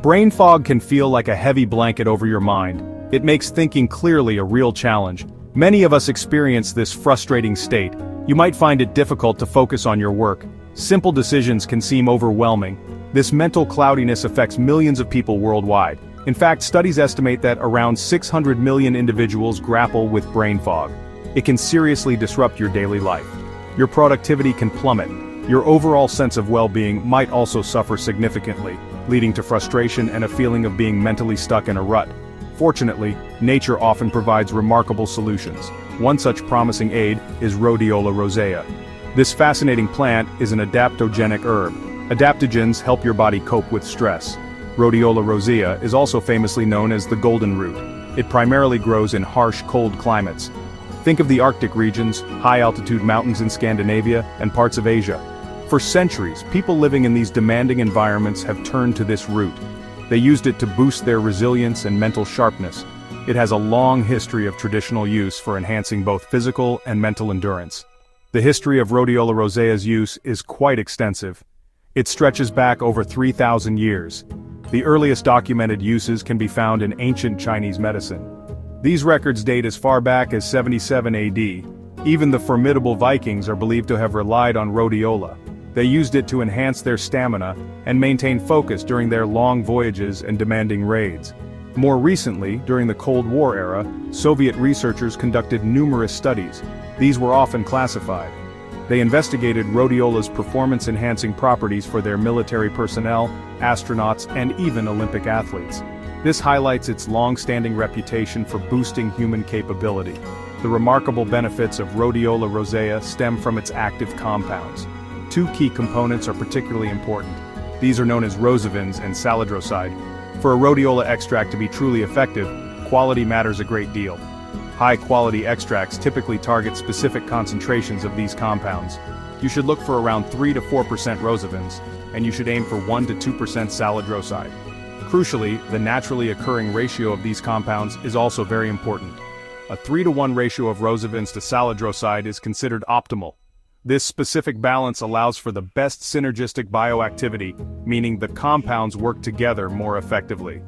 Brain fog can feel like a heavy blanket over your mind. It makes thinking clearly a real challenge. Many of us experience this frustrating state. You might find it difficult to focus on your work. Simple decisions can seem overwhelming. This mental cloudiness affects millions of people worldwide. In fact, studies estimate that around 600 million individuals grapple with brain fog. It can seriously disrupt your daily life. Your productivity can plummet. Your overall sense of well-being might also suffer significantly, leading to frustration and a feeling of being mentally stuck in a rut. Fortunately, nature often provides remarkable solutions. One such promising aid is Rhodiola Rosea. This fascinating plant is an adaptogenic herb. Adaptogens help your body cope with stress. Rhodiola Rosea is also famously known as the golden root. It primarily grows in harsh, cold climates. Think of the Arctic regions, high-altitude mountains in Scandinavia, and parts of Asia. For centuries, people living in these demanding environments have turned to this root. They used it to boost their resilience and mental sharpness. It has a long history of traditional use for enhancing both physical and mental endurance. The history of Rhodiola Rosea's use is quite extensive. It stretches back over 3,000 years. The earliest documented uses can be found in ancient Chinese medicine. These records date as far back as 77 AD. Even the formidable Vikings are believed to have relied on rhodiola. They used it to enhance their stamina and maintain focus during their long voyages and demanding raids. More recently, during the Cold War era, Soviet researchers conducted numerous studies. These were often classified. They investigated rhodiola's performance-enhancing properties for their military personnel, astronauts, and even Olympic athletes. This highlights its long-standing reputation for boosting human capability. The remarkable benefits of Rhodiola Rosea stem from its active compounds. Two key components are particularly important. These are known as rosavins and saladroside. For a rhodiola extract to be truly effective, quality matters a great deal. High-quality extracts typically target specific concentrations of these compounds. You should look for around 3 to 4% rosavins, and you should aim for 1 to 2% saladroside. Crucially, the naturally occurring ratio of these compounds is also very important. A 3 to 1 ratio of rosavins to saladroside is considered optimal. This specific balance allows for the best synergistic bioactivity, meaning the compounds work together more effectively.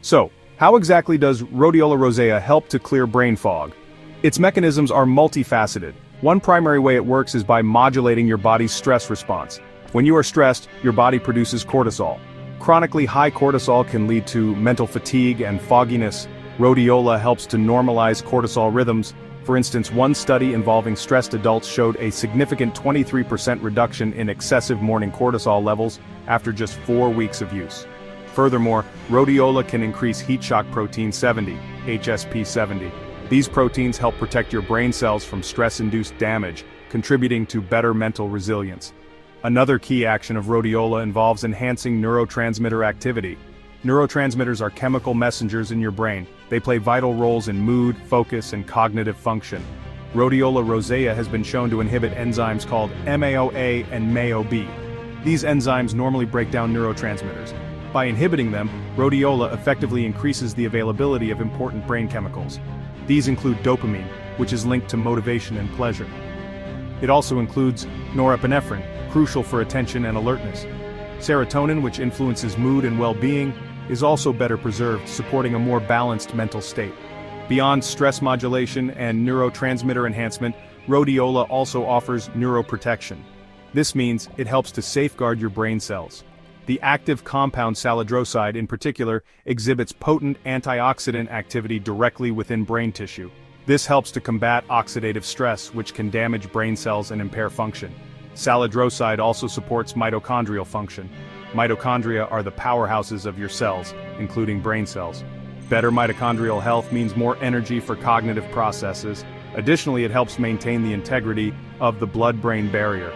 So, how exactly does Rhodiola Rosea help to clear brain fog? Its mechanisms are multifaceted. One primary way it works is by modulating your body's stress response. When you are stressed, your body produces cortisol. Chronically high cortisol can lead to mental fatigue and fogginess. Rhodiola helps to normalize cortisol rhythms. For instance, one study involving stressed adults showed a significant 23% reduction in excessive morning cortisol levels after just 4 weeks of use. Furthermore, rhodiola can increase heat shock protein 70, HSP70. These proteins help protect your brain cells from stress-induced damage, contributing to better mental resilience. Another key action of rhodiola involves enhancing neurotransmitter activity. Neurotransmitters are chemical messengers in your brain. They play vital roles in mood, focus, and cognitive function. Rhodiola Rosea has been shown to inhibit enzymes called MAOA and MAOB. These enzymes normally break down neurotransmitters. By inhibiting them, rhodiola effectively increases the availability of important brain chemicals. These include dopamine, which is linked to motivation and pleasure. It also includes norepinephrine, crucial for attention and alertness. Serotonin, which influences mood and well-being, is also better preserved, supporting a more balanced mental state. Beyond stress modulation and neurotransmitter enhancement, rhodiola also offers neuroprotection. This means it helps to safeguard your brain cells. The active compound saladroside in particular exhibits potent antioxidant activity directly within brain tissue. This helps to combat oxidative stress, which can damage brain cells and impair function. Saladroside also supports mitochondrial function. Mitochondria are the powerhouses of your cells, including brain cells. Better mitochondrial health means more energy for cognitive processes. Additionally, it helps maintain the integrity of the blood-brain barrier.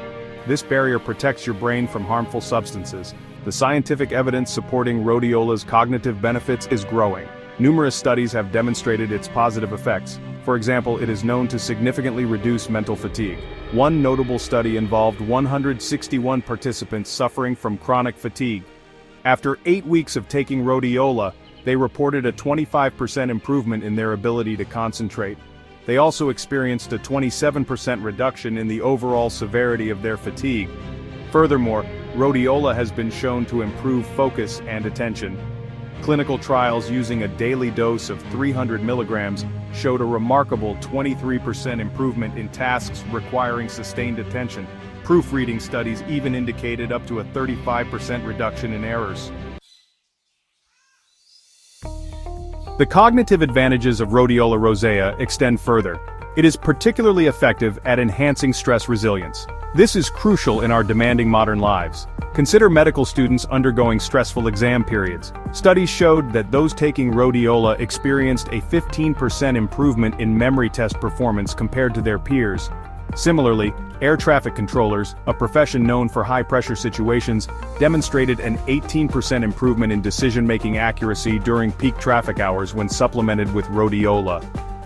This barrier protects your brain from harmful substances. The scientific evidence supporting rhodiola's cognitive benefits is growing. Numerous studies have demonstrated its positive effects. For example, it is known to significantly reduce mental fatigue. One notable study involved 161 participants suffering from chronic fatigue. After 8 weeks of taking rhodiola, they reported a 25% improvement in their ability to concentrate. They also experienced a 27% reduction in the overall severity of their fatigue. Furthermore, Rhodiola has been shown to improve focus and attention. Clinical trials using a daily dose of 300 milligrams showed a remarkable 23% improvement in tasks requiring sustained attention. Proofreading studies even indicated up to a 35% reduction in errors. The cognitive advantages of Rhodiola rosea extend further. It is particularly effective at enhancing stress resilience. This is crucial in our demanding modern lives. Consider medical students undergoing stressful exam periods. Studies showed that those taking Rhodiola experienced a 15% improvement in memory test performance compared to their peers. Similarly, air traffic controllers, a profession known for high-pressure situations, demonstrated an 18% improvement in decision-making accuracy during peak traffic hours when supplemented with Rhodiola.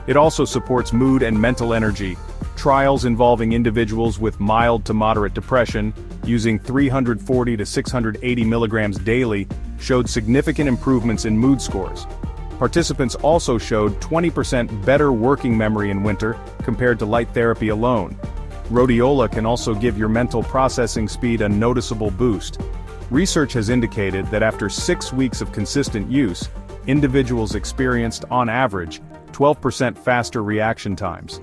It also supports mood and mental energy. Trials involving individuals with mild to moderate depression, using 340 to 680 milligrams daily, showed significant improvements in mood scores. Participants also showed 20% better working memory in winter compared to light therapy alone. Rhodiola can also give your mental processing speed a noticeable boost. Research has indicated that after 6 weeks of consistent use, individuals experienced, on average, 12% faster reaction times.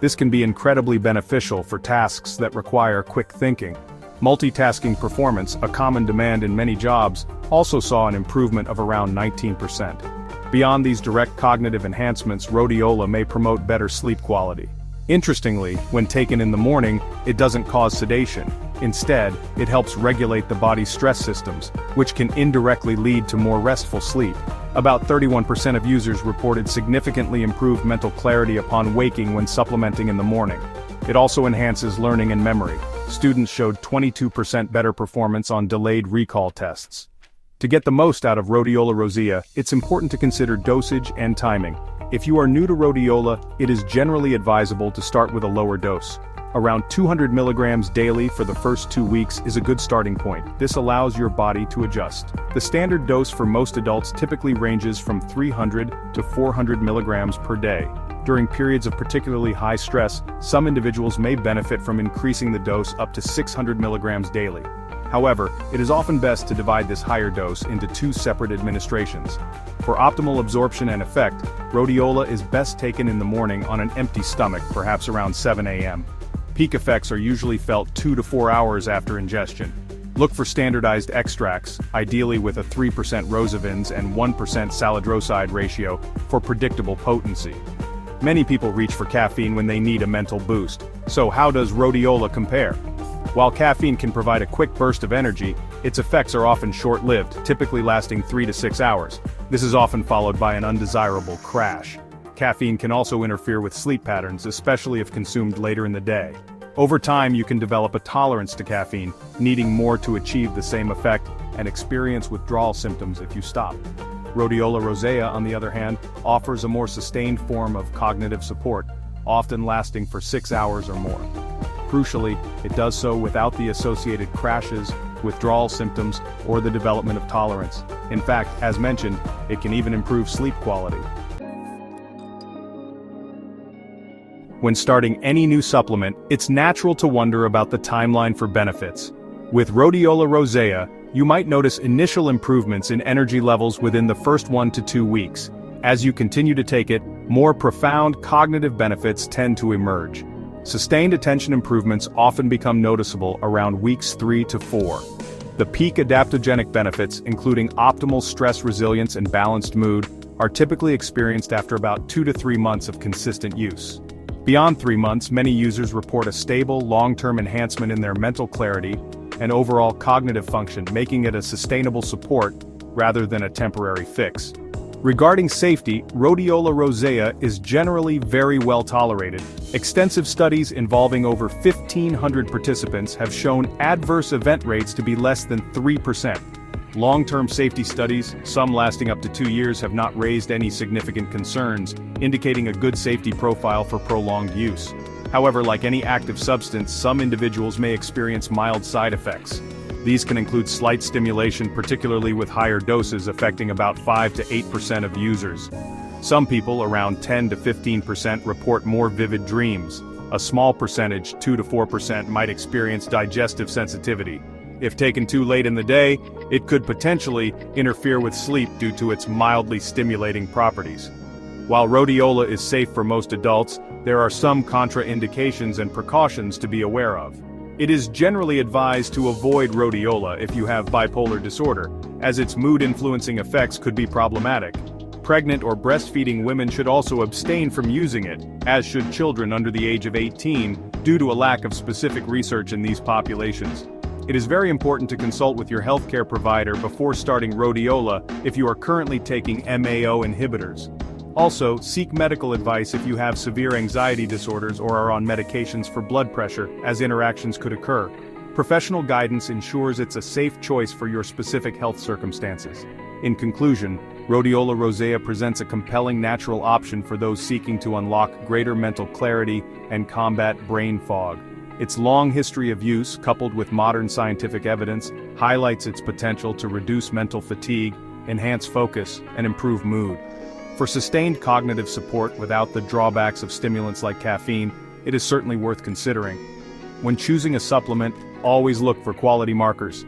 This can be incredibly beneficial for tasks that require quick thinking. Multitasking performance, a common demand in many jobs, also saw an improvement of around 19%. Beyond these direct cognitive enhancements, Rhodiola may promote better sleep quality. Interestingly, when taken in the morning, it doesn't cause sedation. Instead, it helps regulate the body's stress systems, which can indirectly lead to more restful sleep. About 31% of users reported significantly improved mental clarity upon waking when supplementing in the morning. It also enhances learning and memory. Students showed 22% better performance on delayed recall tests. To get the most out of Rhodiola rosea, it's important to consider dosage and timing. If you are new to Rhodiola, it is generally advisable to start with a lower dose. Around 200 milligrams daily for the first 2 weeks is a good starting point. This allows your body to adjust. The standard dose for most adults typically ranges from 300 to 400 milligrams per day. During periods of particularly high stress, some individuals may benefit from increasing the dose up to 600 milligrams daily. However, it is often best to divide this higher dose into 2 separate administrations. For optimal absorption and effect, Rhodiola is best taken in the morning on an empty stomach, perhaps around 7 a.m. Peak effects are usually felt 2 to 4 hours after ingestion. Look for standardized extracts, ideally with a 3% rosavins and 1% saladroside ratio, for predictable potency. Many people reach for caffeine when they need a mental boost. So how does Rhodiola compare? While caffeine can provide a quick burst of energy, its effects are often short-lived, typically lasting 3 to 6 hours. This is often followed by an undesirable crash. Caffeine can also interfere with sleep patterns, especially if consumed later in the day. Over time, you can develop a tolerance to caffeine, needing more to achieve the same effect, and experience withdrawal symptoms if you stop. Rhodiola rosea, on the other hand, offers a more sustained form of cognitive support, often lasting for 6 hours or more. Crucially, it does so without the associated crashes, withdrawal symptoms, or the development of tolerance. In fact, as mentioned, it can even improve sleep quality. When starting any new supplement, it's natural to wonder about the timeline for benefits. With Rhodiola rosea, you might notice initial improvements in energy levels within the first 1 to 2 weeks. As you continue to take it, more profound cognitive benefits tend to emerge. Sustained attention improvements often become noticeable around weeks 3 to 4. The peak adaptogenic benefits, including optimal stress resilience and balanced mood, are typically experienced after about 2 to 3 months of consistent use. Beyond 3 months, many users report a stable, long-term enhancement in their mental clarity and overall cognitive function, making it a sustainable support rather than a temporary fix. Regarding safety, Rhodiola rosea is generally very well tolerated. Extensive studies involving over 1,500 participants have shown adverse event rates to be less than 3%. Long-term safety studies, some lasting up to 2 years, have not raised any significant concerns, indicating a good safety profile for prolonged use. However, like any active substance, some individuals may experience mild side effects. These can include slight stimulation, particularly with higher doses, affecting about 5 to 8% of users. Some people, around 10 to 15%, report more vivid dreams. A small percentage, 2 to 4%, might experience digestive sensitivity. If taken too late in the day, it could potentially interfere with sleep due to its mildly stimulating properties. While rhodiola is safe for most adults, there are some contraindications and precautions to be aware of. It is generally advised to avoid rhodiola if you have bipolar disorder, as its mood-influencing effects could be problematic. Pregnant or breastfeeding women should also abstain from using it, as should children under the age of 18, due to a lack of specific research in these populations. It is very important to consult with your healthcare provider before starting rhodiola if you are currently taking MAO inhibitors. Also, seek medical advice if you have severe anxiety disorders or are on medications for blood pressure, as interactions could occur. Professional guidance ensures it's a safe choice for your specific health circumstances. In conclusion, Rhodiola Rosea presents a compelling natural option for those seeking to unlock greater mental clarity and combat brain fog. Its long history of use, coupled with modern scientific evidence, highlights its potential to reduce mental fatigue, enhance focus, and improve mood. For sustained cognitive support without the drawbacks of stimulants like caffeine, it is certainly worth considering. When choosing a supplement, always look for quality markers.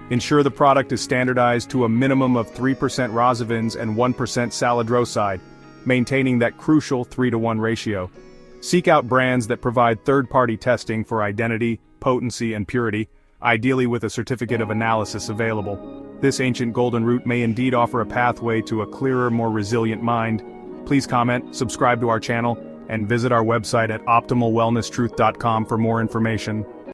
Ensure the product is standardized to a minimum of 3% rosavins and 1% saladroside, maintaining that crucial 3-to-1 ratio. Seek out brands that provide third-party testing for identity, potency, and purity, ideally with a certificate of analysis available. This ancient golden route may indeed offer a pathway to a clearer, more resilient mind. Please comment, subscribe to our channel, and visit our website at optimalwellnesstruth.com for more information.